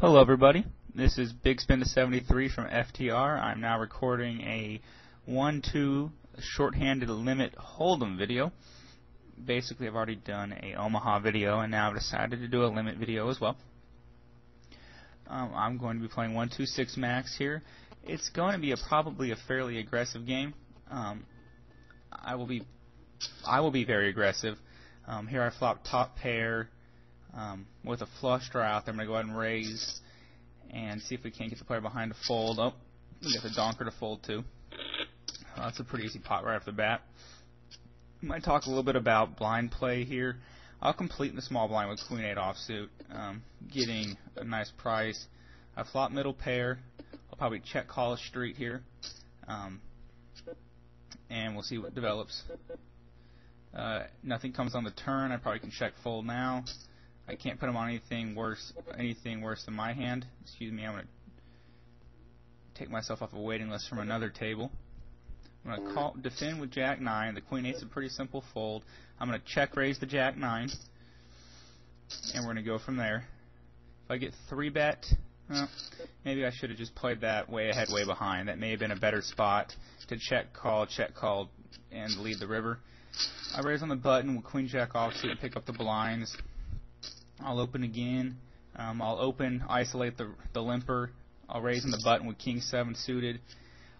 Hello everybody, this is Big Spenda 73 from FTR. I'm now recording a 1-2 shorthanded limit hold'em video. Basically I've already done a Omaha video and now I've decided to do a limit video as well. I'm going to be playing 1-2-6 max here. It's going to be probably a fairly aggressive game. I will be very aggressive. Here I flop top pair. With a flush draw out there, I'm going to go ahead and raise and see if we can't get the player behind to fold. Oh, we got the donker to fold too. That's a pretty easy pot right off the bat. I might talk a little bit about blind play here. I'll complete in the small blind with Queen 8 offsuit, getting a nice price. I flop middle pair. I'll probably check call a street here, and we'll see what develops. Nothing comes on the turn. I probably can check fold now. I can't put him on anything worse than my hand. Excuse me, I'm going to take myself off a waiting list from another table. I'm going to defend with Jack 9. The Queen 8's a pretty simple fold. I'm going to check raise the Jack 9, and we're going to go from there. If I get 3-bet, well, maybe I should have just played that way ahead, way behind. That may have been a better spot to check call, and lead the river. I raise on the button with Queen Jack offsuit and pick up the blinds. I'll open again. I'll open, isolate the limper. I'll raise on the button with King 7 suited.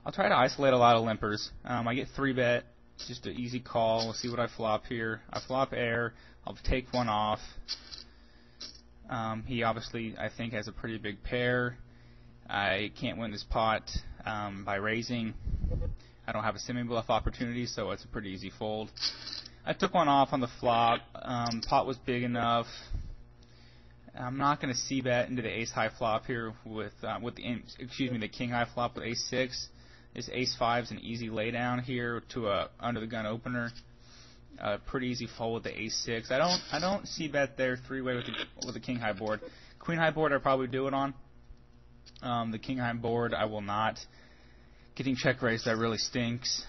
I'll try to isolate a lot of limpers. I get 3-bet. It's just an easy call. We'll see what I flop here. I flop air. I'll take one off. He obviously, I think, has a pretty big pair. I can't win this pot by raising. I don't have a semi-bluff opportunity, so it's a pretty easy fold. I took one off on the flop. Pot was big enough. I'm not going to c-bet into the ace-high flop here with the king-high flop with ace-6. This ace-5 is an easy laydown here to a under-the-gun opener. Pretty easy fold with the ace-6. I don't c-bet there three-way with the king-high board. Queen-high board I probably do it on. The king-high board I will not. Getting check raised, that really stinks.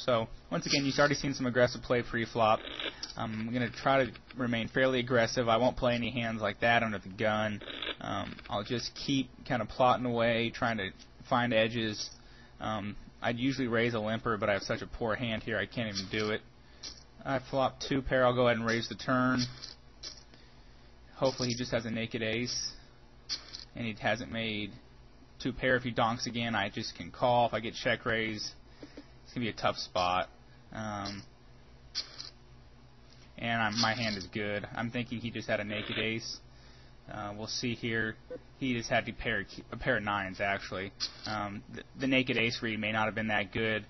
So once again, you've already seen some aggressive play pre-flop. I'm going to try to remain fairly aggressive. I won't play any hands like that under the gun. I'll just keep kind of plotting away, trying to find edges. I'd usually raise a limper, but I have such a poor hand here I can't even do it. I flop 2 pair. I'll go ahead and raise the turn. Hopefully he just has a naked ace, and he hasn't made 2 pair. If he donks again, I just can call. If I get check raise, it's going to be a tough spot. My hand is good. I'm thinking he just had a naked ace. We'll see here. He just had a pair of 9s, actually. The naked ace read may not have been that good.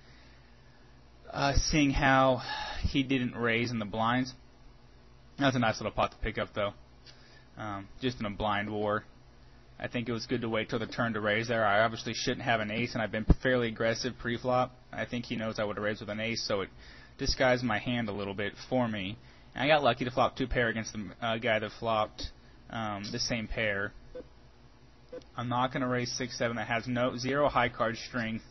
Seeing how he didn't raise in the blinds. That's a nice little pot to pick up, though. Just in a blind war. I think it was good to wait till the turn to raise there. I obviously shouldn't have an ace, and I've been fairly aggressive pre-flop. I think he knows I would have raised with an ace, so it disguised my hand a little bit for me. And I got lucky to flop 2 pair against the guy that flopped the same pair. I'm not going to raise 6-7. That has zero high card strength,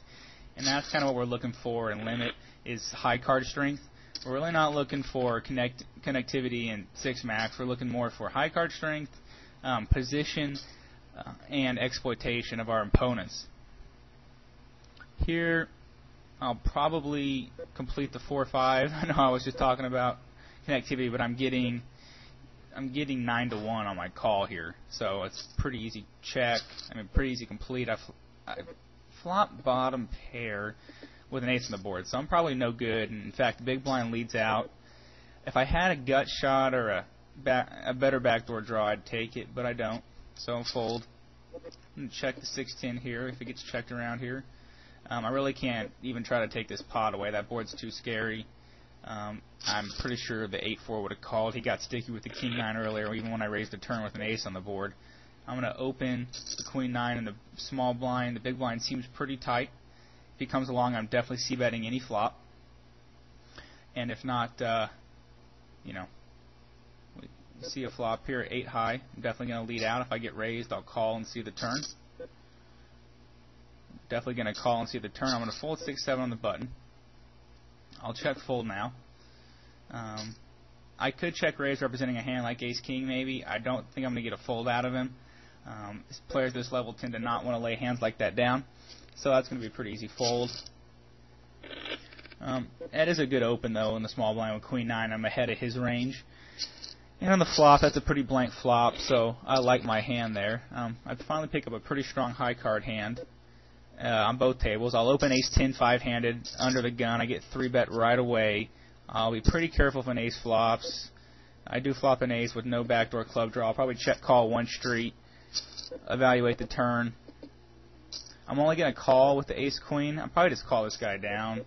and that's kind of what we're looking for in limit is high card strength. We're really not looking for connectivity in 6 max. We're looking more for high card strength, position, and exploitation of our opponents. Here, I'll probably complete the 4-5. I know I was just talking about connectivity, but I'm getting 9-1 on my call here, so it's pretty easy check. Pretty easy complete. I flop bottom pair with an ace on the board, so I'm probably no good. In fact, the big blind leads out. If I had a gut shot or a better backdoor draw, I'd take it, but I don't. So fold. I'm going to check the 6-10 here if it gets checked around here. I really can't even try to take this pot away. That board's too scary. I'm pretty sure the 8-4 would have called. He got sticky with the king 9 earlier, even when I raised the turn with an ace on the board. I'm going to open the queen 9 in the small blind. The big blind seems pretty tight. If he comes along, I'm definitely c-betting any flop. And if not, we see a flop here at 8 high. I'm definitely going to lead out. If I get raised, I'll call and see the turn. Definitely going to call and see the turn. I'm going to fold 6-7 on the button. I'll check fold now. I could check raise representing a hand like ace-king maybe. I don't think I'm going to get a fold out of him. Players at this level tend to not want to lay hands like that down. So that's going to be a pretty easy fold. That is a good open, though, in the small blind with queen 9. I'm ahead of his range. And on the flop, that's a pretty blank flop, so I like my hand there. I finally pick up a pretty strong high card hand on both tables. I'll open ace-10 5-handed under the gun. I get 3-bet right away. I'll be pretty careful if an ace flops. I do flop an ace with no backdoor club draw. I'll probably check call one street, evaluate the turn. I'm only going to call with the ace-queen. I'll probably just call this guy down,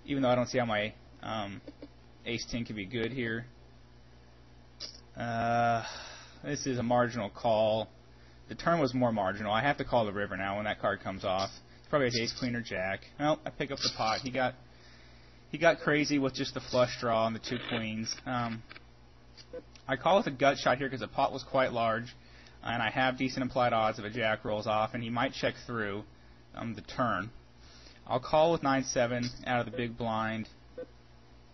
even though I don't see how my ace-10 could be good here. This is a marginal call. The turn was more marginal. I have to call the river now when that card comes off. It's probably his ace-queen or jack. Well, I pick up the pot. He got crazy with just the flush draw and the 2 queens. I call with a gut shot here because the pot was quite large, and I have decent implied odds if a jack rolls off, and he might check through the turn. I'll call with 9-7 out of the big blind,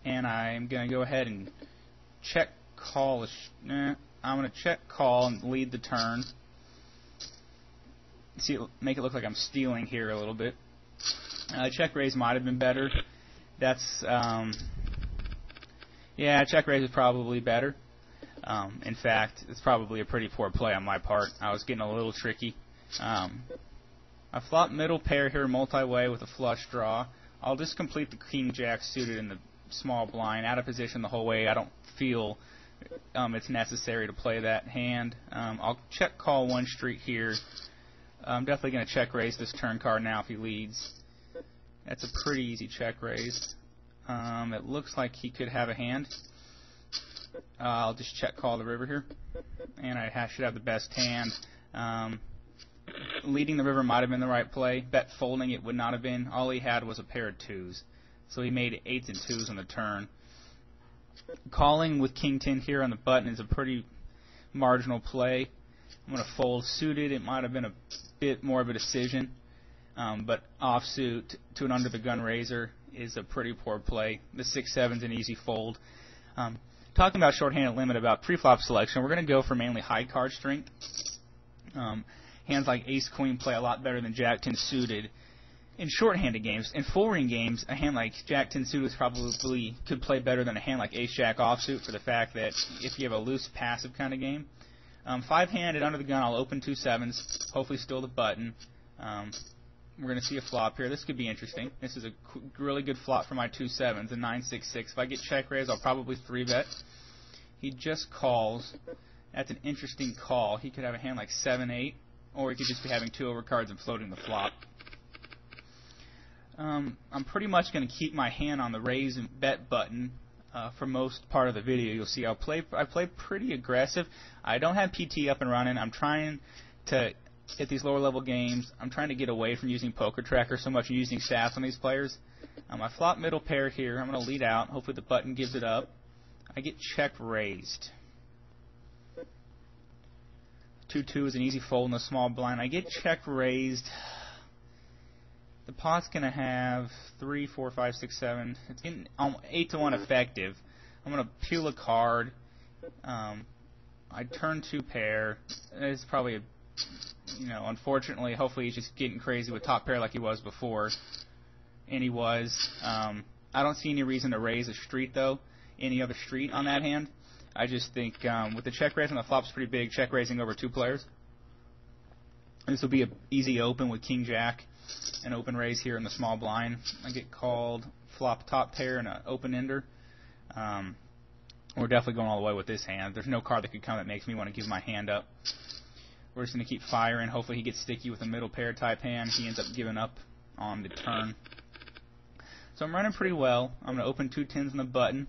and I'm going to go ahead and check call. I'm going to check call and lead the turn. See, make it look like I'm stealing here a little bit. Check raise might have been better. That's yeah, check raise is probably better. In fact, it's probably a pretty poor play on my part. I was getting a little tricky. I flop middle pair here multi-way with a flush draw. I'll just complete the king jack suited in the small blind, out of position the whole way. I don't feel it's necessary to play that hand. I'll check call one street here. I'm definitely going to check raise this turn card now if he leads. That's a pretty easy check raise. It looks like he could have a hand. I'll just check call the river here, and I should have the best hand. Leading the river might have been the right play. Bet folding it would not have been. All he had was a pair of 2s, so he made 8s and 2s on the turn. Calling with king 10 here on the button is a pretty marginal play. I'm going to fold suited. It might have been a bit more of a decision, but offsuit to an under the gun raiser is a pretty poor play. The 6-7 is an easy fold. Talking about shorthanded limit, about pre-flop selection, we're going to go for mainly high card strength. Hands like ace-queen play a lot better than jack-10 suited. In shorthanded games, in full-ring games, a hand like jack-10 suited probably could play better than a hand like ace-jack offsuit for the fact that if you have a loose passive kind of game. 5-handed under the gun, I'll open 2 7s, hopefully still the button. We're going to see a flop here. This could be interesting. This is a really good flop for my 2 7s, a 9-6-6. If I get check raise, I'll probably 3-bet. He just calls. That's an interesting call. He could have a hand like 7-8, or he could just be having 2 overcards and floating the flop. I'm pretty much going to keep my hand on the raise and bet button for most part of the video. You'll see I play pretty aggressive. I don't have PT up and running. I'm trying to, at these lower level games, I'm trying to get away from using Poker Tracker so much and using stats on these players. I flop middle pair here. I'm going to lead out. Hopefully the button gives it up. I get check raised. 2-2 is an easy fold in the small blind. I get check raised. The pot's going to have 3, 4, 5, 6, 7. It's getting 8-1 effective. I'm going to peel a card. I turn 2 pair. It's probably, unfortunately, hopefully he's just getting crazy with top pair like he was before. And he was. I don't see any reason to raise a street, though. Any other street on that hand. I just think with the check raise on the flop's pretty big, check raising over 2 players. This will be an easy open with king jack. An open raise here in the small blind. I get called, flop top pair and an open ender. We're definitely going all the way with this hand. There's no card that could come that makes me want to give my hand up. We're just going to keep firing. Hopefully he gets sticky with a middle pair type hand. He ends up giving up on the turn. So I'm running pretty well. I'm going to open 2 10s on the button.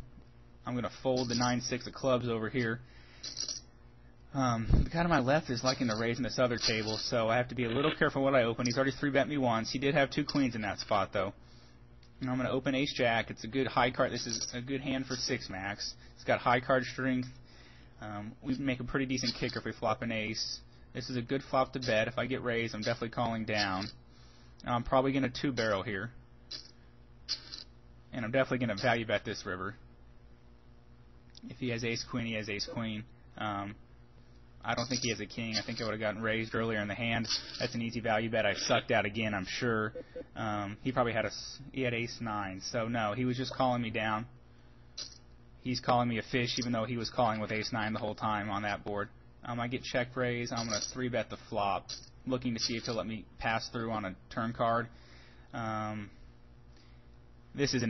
I'm going to fold the 9-6 of clubs over here. The guy to my left is liking to raise in this other table, so I have to be a little careful what I open. He's already 3-bet me once. He did have 2 queens in that spot, though. And I'm going to open ace-jack. It's a good high card. This is a good hand for 6-max. It's got high card strength. We make a pretty decent kicker if we flop an ace. This is a good flop to bet. If I get raised, I'm definitely calling down. I'm probably going to 2-barrel here. And I'm definitely going to value bet this river. If he has ace queen, he has ace queen. I don't think he has a king. I think I would have gotten raised earlier in the hand. That's an easy value bet. I sucked out again, I'm sure. He probably had ace 9. So no, he was just calling me down. He's calling me a fish, even though he was calling with ace 9 the whole time on that board. I get check raise. I'm going to 3-bet the flop, looking to see if he'll let me pass through on a turn card. This is an